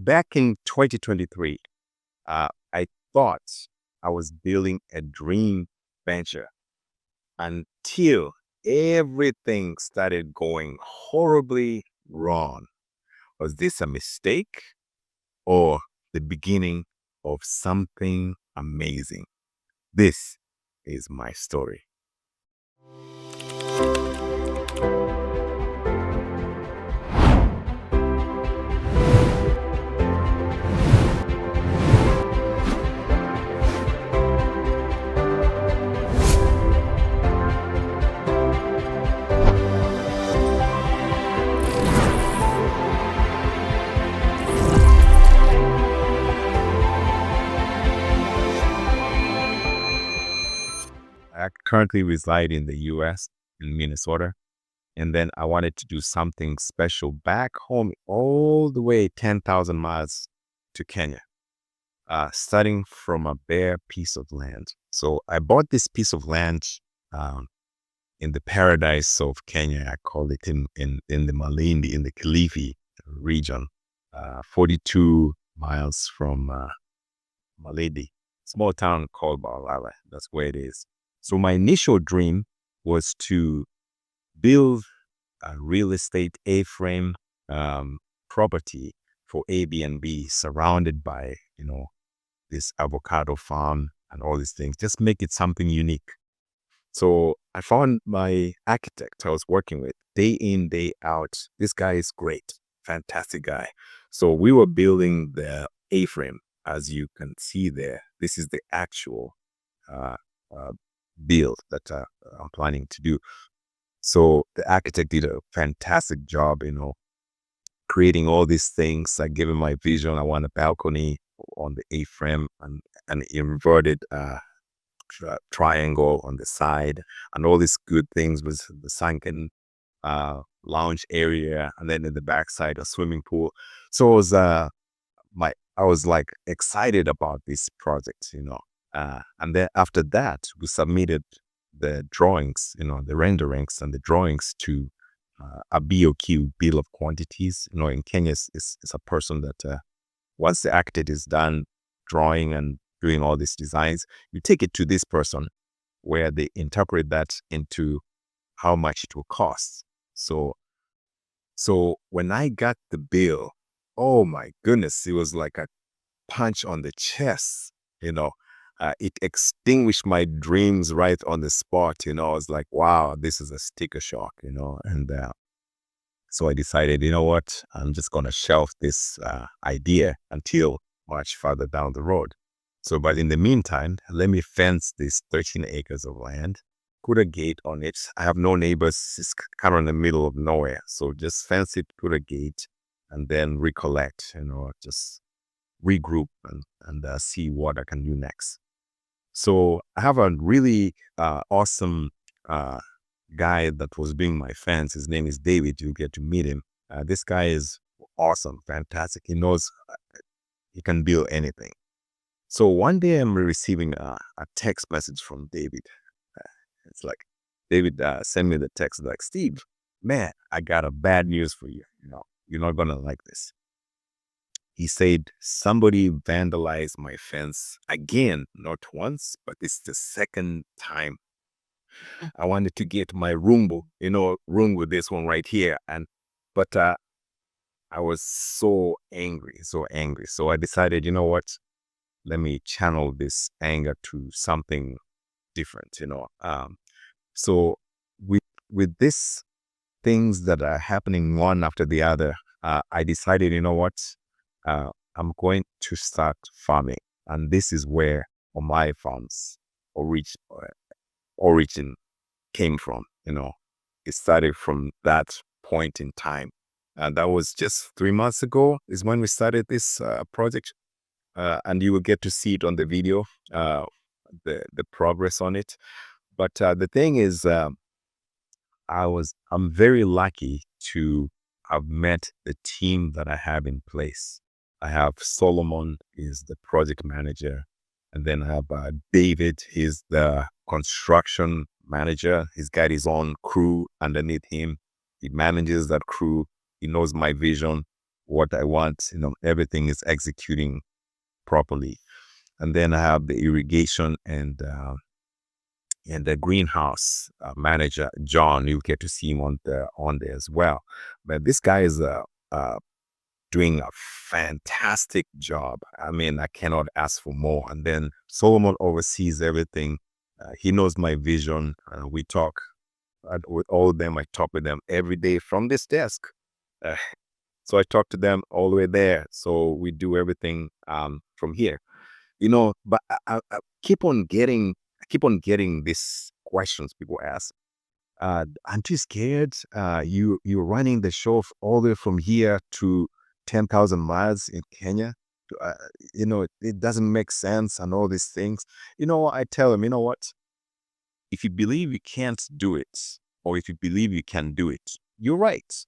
back in 2023, I thought I was building a dream venture until everything started going horribly wrong. Was this a mistake or the beginning of something amazing? This is my story. I currently reside in the US, in Minnesota, and then I wanted to do something special back home, all the way 10,000 miles to Kenya, starting from a bare piece of land. So I bought this piece of land um, in the paradise of Kenya. I call it in the Malindi, in the Kilifi region, 42 miles from Malindi, small town called Balala. That's where it is. So my initial dream was to build a real estate A-frame property for Airbnb, surrounded by this avocado farm and all these things. Just make it something unique. So I found my architect I was working with day in, day out. This guy is great, fantastic guy. So we were building the A-frame, as you can see there. This is the actual uh, uh, build that I'm planning to do. So the architect did a fantastic job, creating all these things. I gave him my vision. I want a balcony on the A-frame and an inverted triangle on the side, and all these good things with the sunken lounge area, and then in the backside a swimming pool. So it was I was like excited about this project, and then after that we submitted the drawings, the renderings and the drawings to a BOQ, bill of quantities. In Kenya, is a person that once the architect is done drawing and doing all these designs, you take it to this person where they interpret that into how much it will cost. So when I got the bill, oh my goodness, it was like a punch on the chest, it extinguished my dreams right on the spot. I was like, wow, this is a sticker shock, and so I decided, you know what, I'm just going to shelf this idea until much further down the road. So, but in the meantime, let me fence this 13 acres of land, put a gate on it. I have no neighbors. It's kind of in the middle of nowhere. So just fence it, put a gate, and then recollect, just regroup and see what I can do next. So I have a really awesome guy that was doing my fence. His name is David. You get to meet him. This guy is awesome, fantastic. He knows he can build anything. So one day I'm receiving a text message from David. It's like, David sent me the text like, Steve, man, I got a bad news for you. You're not going to like this. He said, somebody vandalized my fence again, not once, but it's the second time. I wanted to get my room with this one right here. But I was so angry. So I decided, you know what? Let me channel this anger to something different, So with these things that are happening one after the other, I decided, you know what? I'm going to start farming. And this is where my farm's origin came from, It started from that point in time. And that was just 3 months ago is when we started this project. And you will get to see it on the video, the progress on it. But the thing is, I'm very lucky to have met the team that I have in place. I have Solomon, is the project manager. And then I have David, he's the construction manager. He's got his own crew underneath him. He manages that crew. He knows my vision. what I want. Everything is executing properly. And then I have the irrigation and the greenhouse manager, John. You get to see him on there as well. But this guy is doing a fantastic job. I mean, I cannot ask for more. And then Solomon oversees everything. He knows my vision. We talk with all of them. I talk with them every day from this desk. So I talk to them all the way there. So we do everything from here. But I keep on getting these questions people ask. Aren't you scared? You're running the show all the way from here to 10,000 miles in Kenya. It doesn't make sense and all these things. I tell them, what? If you believe you can't do it, or if you believe you can do it, you're right.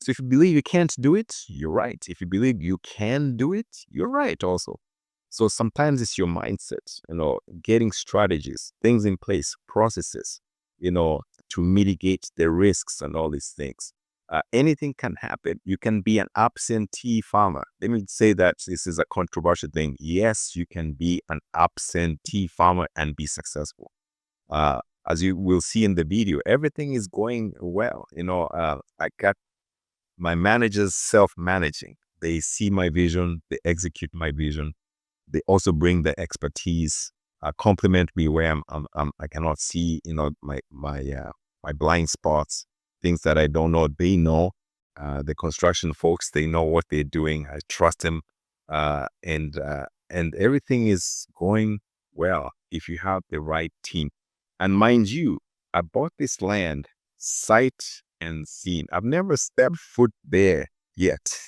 So if you believe you can't do it, you're right. If you believe you can do it, you're right also. So sometimes it's your mindset, getting strategies, things in place, processes, to mitigate the risks and all these things. Anything can happen. You can be an absentee farmer. Let me say that this is a controversial thing. Yes, you can be an absentee farmer and be successful. As you will see in the video, everything is going well. I got my managers self-managing. They see my vision, they execute my vision. They also bring the expertise, complement me where I cannot see, my blind spots, things that I don't know. They know. The construction folks, they know what they're doing. I trust them, and everything is going well if you have the right team. And mind you, I bought this land sight unseen. I've never stepped foot there yet.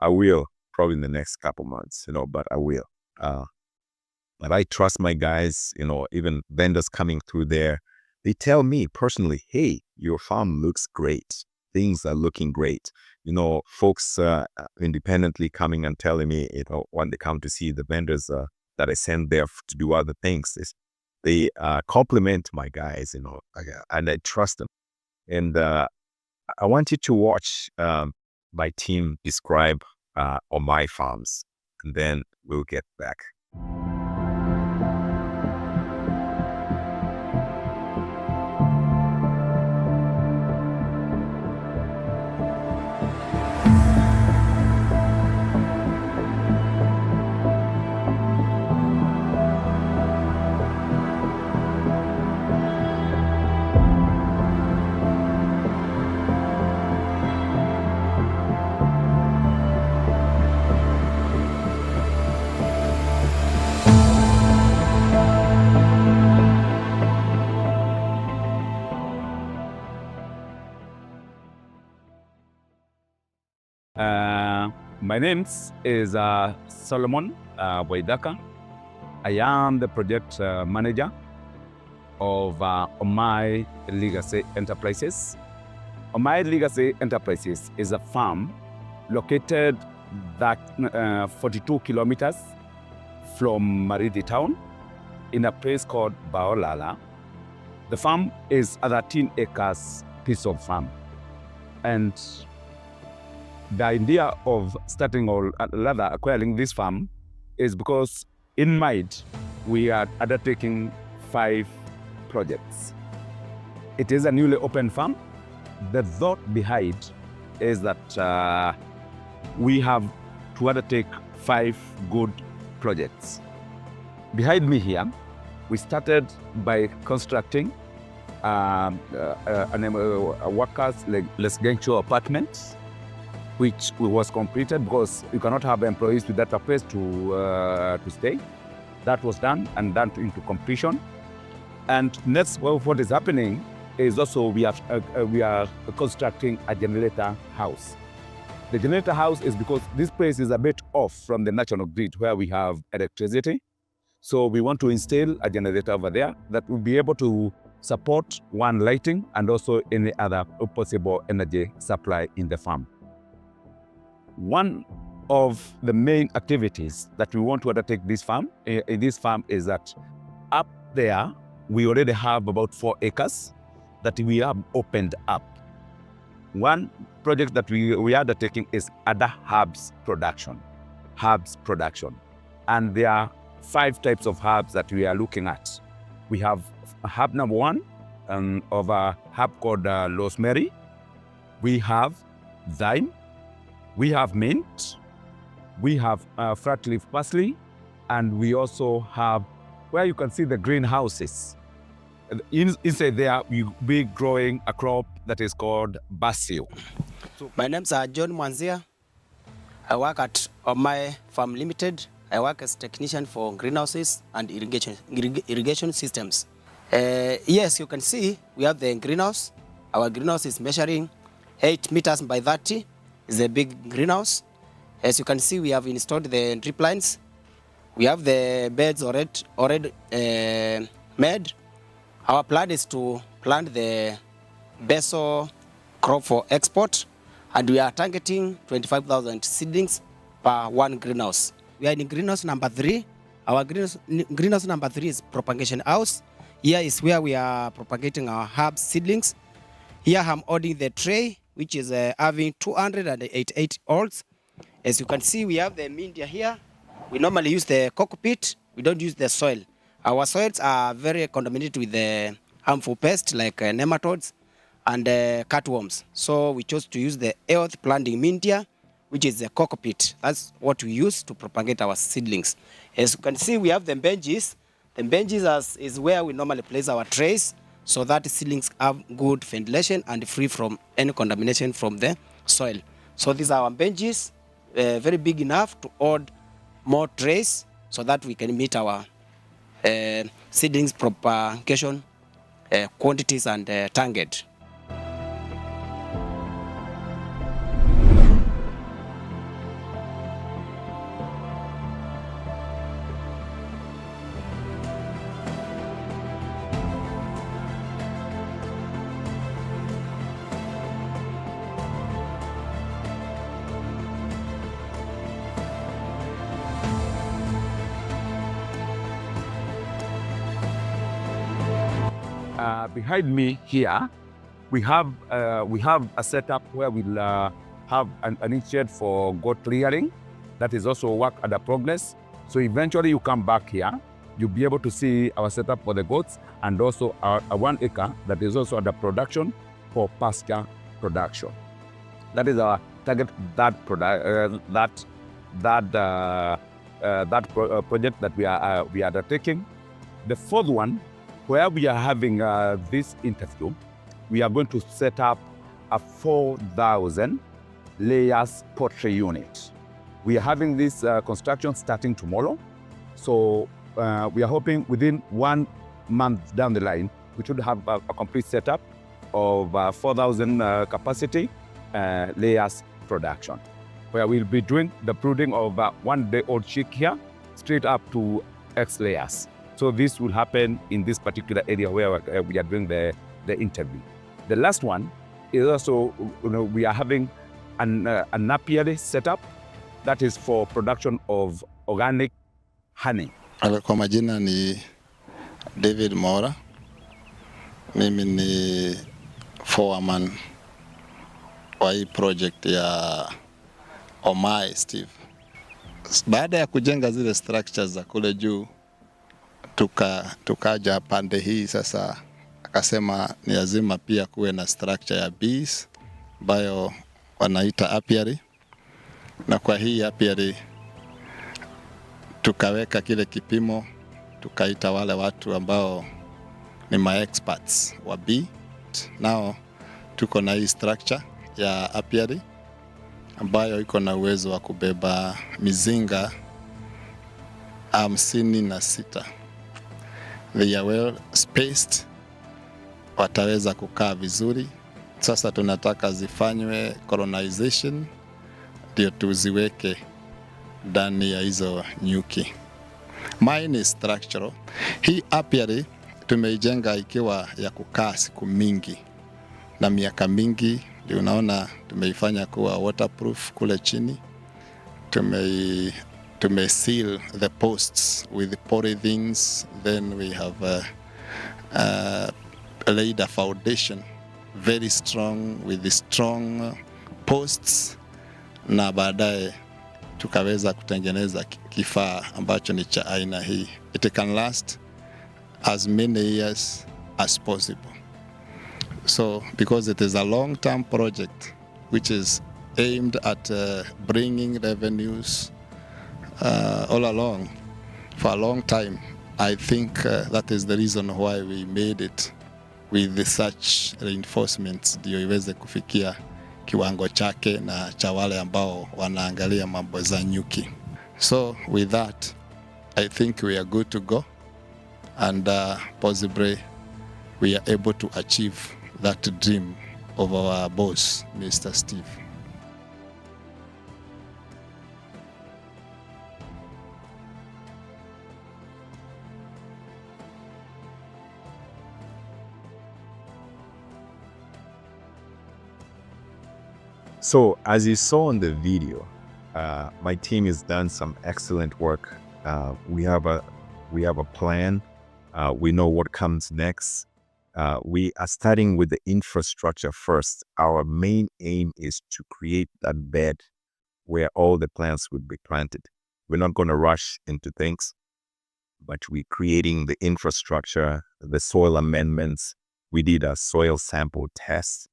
I will probably in the next couple months, but I will. But I trust my guys, even vendors coming through there. They tell me personally, hey, your farm looks great. Things are looking great. Folks independently coming and telling me, when they come to see the vendors that I send there to do other things, they compliment my guys, and I trust them. And I want you to watch my team describe on my farms, and then we'll get back. My name is Solomon Waidaka. I am the project manager of Omai Legacy Enterprises. Omai Legacy Enterprises is a farm located 42 kilometers from Maridi town in a place called Baolala. The farm is a 13 acres piece of farm. And the idea of starting or rather acquiring this farm is because in mind we are undertaking 5 projects. It is a newly opened farm. The thought behind is that we have to undertake 5 good projects. Behind me here, we started by constructing workers' residential apartments, which was completed because you cannot have employees without a place to stay. That was done and done into completion. And next, what is happening is also we are constructing a generator house. The generator house is because this place is a bit off from the national grid where we have electricity. So we want to install a generator over there that will be able to support one lighting and also any other possible energy supply in the farm. One of the main activities that we want to undertake in this farm is that up there, we already have about 4 acres that we have opened up. One project that we are undertaking is other herbs production. And there are 5 types of herbs that we are looking at. We have herb number 1 of a herb called rosemary. We have thyme. We have mint. We have flat leaf parsley. And we also have, where you can see the greenhouses. Inside there, we'll be growing a crop that is called basil. My name's John Mwanzia. I work at Omai Farm Limited. I work as technician for greenhouses and irrigation systems. Yes, you can see we have the greenhouse. Our greenhouse is measuring 8 meters by 30. It's a big greenhouse. As you can see, we have installed the drip lines. We have the beds already made. Our plan is to plant the basil crop for export, and we are targeting 25,000 seedlings per 1 greenhouse. We are in greenhouse number 3. Our greenhouse number 3 is propagation house. Here is where we are propagating our herb seedlings. Here I'm holding the tray, which is having 288 holes. As you can see, we have the media here. We normally use the cockpit. We don't use the soil. Our soils are very contaminated with the harmful pests like nematodes and cutworms. So we chose to use the earth planting media, which is the cockpit. That's what we use to propagate our seedlings. As you can see, we have the benches. The benches is where we normally place our trays so that seedlings have good ventilation and free from any contamination from the soil. So these are our benches, very big enough to hold more trays so that we can meet our seedlings propagation quantities and target. Behind me here, we have a setup where we'll have an initiate for goat clearing. That is also work under progress. So eventually you come back here, you'll be able to see our setup for the goats and also our 1 acre that is also under production for pasture production. That is our target, project that we are undertaking. The 4th one, where we are having this interview, we are going to set up a 4,000 layers poultry unit. We are having this construction starting tomorrow. So we are hoping within 1 month down the line, we should have a complete setup of 4,000 capacity layers production, where we'll be doing the brooding of 1-day-old chick here, straight up to X layers. So this will happen in this particular area where we are doing the interview. The last one is also, we are having an apiary setup that is for production of organic honey. Kwa majina ni David Mora. Mimi ni foreman wa hii project ya Omai Steve. Baada ya kujenga zile structures za kule juu, tukaja pande hii sasa, akasema ni lazima pia kuwe na structure ya bees ambayo wanaita apiary. Na kwa hii apiary tukaweka kile kipimo, tukaita wale watu ambao ni ma-experts wa bee. Nao tuko na hii structure ya apiary ambayo iko na uwezo wa kubeba mizinga 56. They are well spaced, wataweza kukaa vizuri. Sasa tunataka zifanywe colonization ndio tuziweke ndani ya hizo nyuki. Mine is structural. Hii apiary tumeijenga ikiwa ya kukaa siku mingi na miaka mingi. Ndio unaona tumeifanya kuwa waterproof kule chini. Seal the posts with polythenes. Then we have laid a foundation very strong with the strong posts na baadaye tukaweza kutengeneza kifaa ambacho ni cha aina hii. It can last as many years as possible. So because it is a long-term project which is aimed at bringing revenues all along for a long time, I think that is the reason why we made it with such reinforcements, ndio iweze kufikia kiwango chake na cha wale ambao wanaangalia mambo za nyuki. So with that, I think we are good to go, and possibly we are able to achieve that dream of our boss, Mr. Steve. So as you saw in the video, my team has done some excellent work. We have a plan. We know what comes next. We are starting with the infrastructure first. Our main aim is to create that bed where all the plants would be planted. We're not going to rush into things, but we're creating the infrastructure, the soil amendments. We did a soil sample test.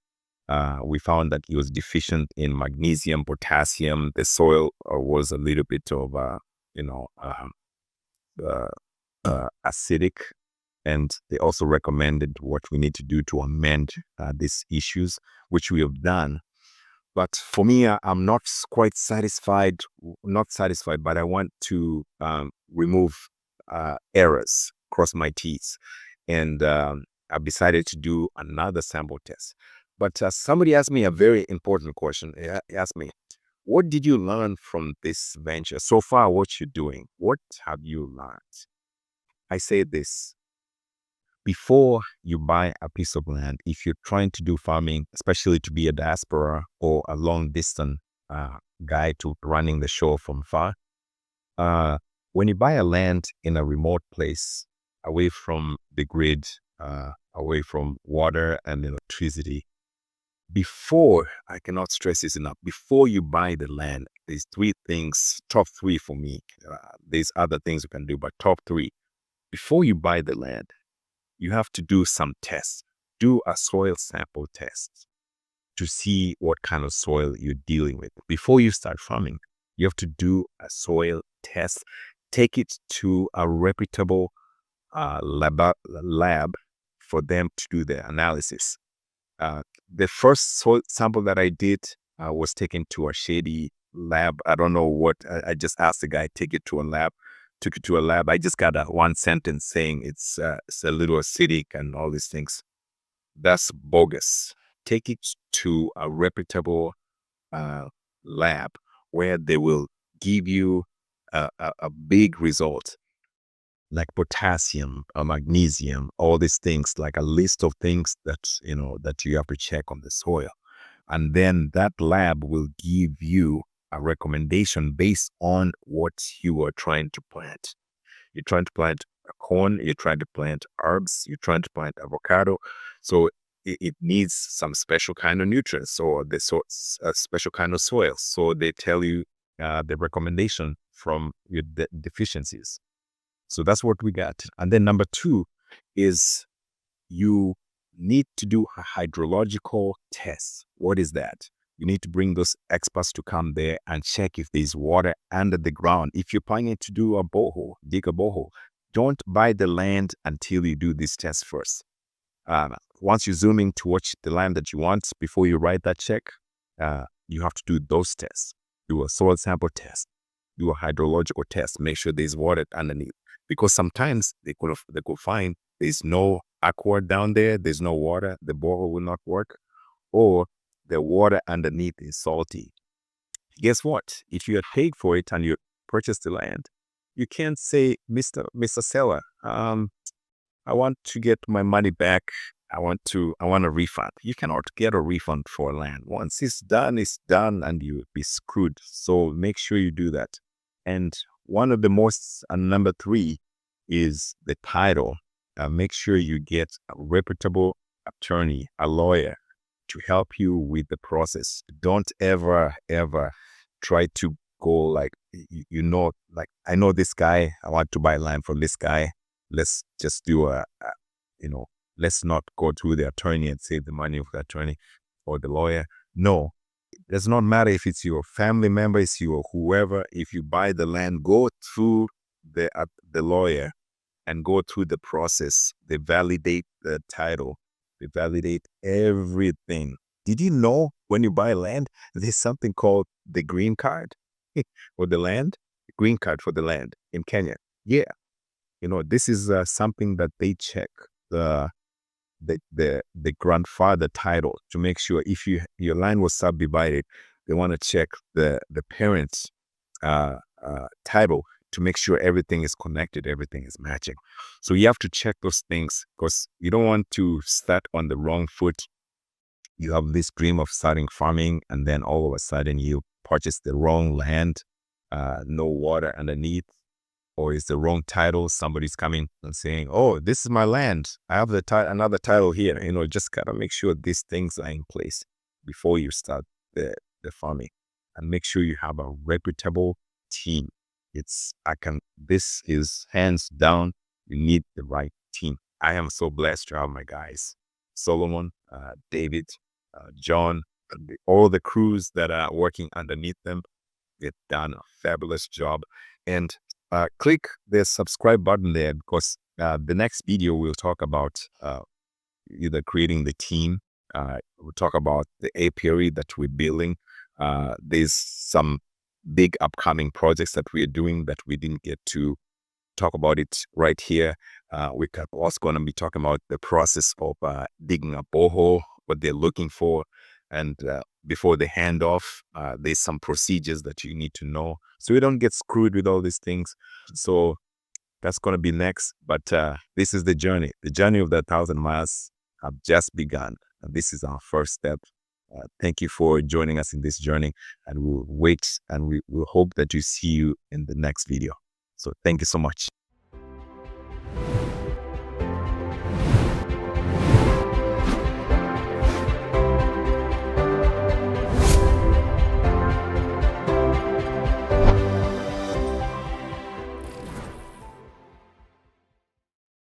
We found that it was deficient in magnesium, potassium. The soil was a little bit of, acidic. And they also recommended what we need to do to amend these issues, which we have done. But for me, I'm not quite satisfied, but I want to remove errors, cross my T's. And I've decided to do another sample test. But somebody asked me a very important question. He asked me, what did you learn from this venture? So far, what you're doing, what have you learned? I say this. Before you buy a piece of land, if you're trying to do farming, especially to be a diaspora or a long distance guy to running the show from far, when you buy a land in a remote place, away from the grid, away from water and electricity, before, I cannot stress this enough, before you buy the land, there's three things, top three for me. There's other things you can do, but top three. Before you buy the land, you have to do some tests. Do a soil sample test to see what kind of soil you're dealing with. Before you start farming, you have to do a soil test. Take it to a reputable lab for them to do the analysis. The first soil sample that I did was taken to a shady lab. I don't know what, I just asked the guy, take it to a lab. Took it to a lab. I just got one sentence saying it's a little acidic and all these things. That's bogus. Take it to a reputable lab where they will give you a big result, like potassium, magnesium, all these things, like a list of things that you have to check on the soil. And then that lab will give you a recommendation based on what you are trying to plant. You're trying to plant corn, you're trying to plant herbs, you're trying to plant avocado. So it needs some special kind of nutrients or a special kind of soil. So they tell you the recommendation from your deficiencies. So that's what we got. And then number two is you need to do a hydrological test. What is that? You need to bring those experts to come there and check if there's water under the ground. If you're planning to do a borehole, dig a borehole, don't buy the land until you do this test first. Once you zoom in to watch the land that you want, before you write that check, you have to do those tests. Do a soil sample test, do a hydrological test, make sure there's water underneath. Because sometimes they could find there's no aqua down there, there's no water, the borehole will not work, or the water underneath is salty. Guess what? If you had paid for it and you purchased the land, you can't say, Mr. Seller, I want to get my money back. I want a refund. You cannot get a refund for land. Once it's done, and you'll be screwed. So make sure you do that. And one of the most, number three is the title. Make sure you get a reputable attorney, a lawyer, to help you with the process. Don't ever, ever try to go like, like, I know this guy, I want to buy land from this guy. Let's just do let's not go through the attorney and save the money of the attorney or the lawyer. No, it does not matter if it's your family member, it's your whoever. If you buy the land, go through the lawyer and go through the process. They validate the title. They validate everything. Did you know when you buy land, there's something called the green card for the land? Green card for the land in Kenya. Yeah. This is something that they check the grandfather title to make sure if your land was subdivided, they want to check the parents' title to make sure everything is connected, everything is matching. So you have to check those things because you don't want to start on the wrong foot. You have this dream of starting farming, and then all of a sudden you purchase the wrong land, no water underneath, or it's the wrong title. Somebody's coming and saying, "Oh, this is my land. I have another title here." Just gotta make sure these things are in place before you start the farming, and make sure you have a reputable team. This is hands down, you need the right team. I am so blessed to have my guys, Solomon, David, John, all the crews that are working underneath them. They've done a fabulous job. And click the subscribe button there because the next video we'll talk about either creating the team. We'll talk about the apiary that we're building. There's some big upcoming projects that we're doing that we didn't get to talk about it right here. We're also going to be talking about the process of digging a borehole, what they're looking for, and before they hand off, there's some procedures that you need to know so you don't get screwed with all these things. So that's going to be next. But this is the journey. The journey of the 1,000 miles have just begun. And this is our first step. Thank you for joining us in this journey. And we'll wait and we will hope that you see you in the next video. So thank you so much.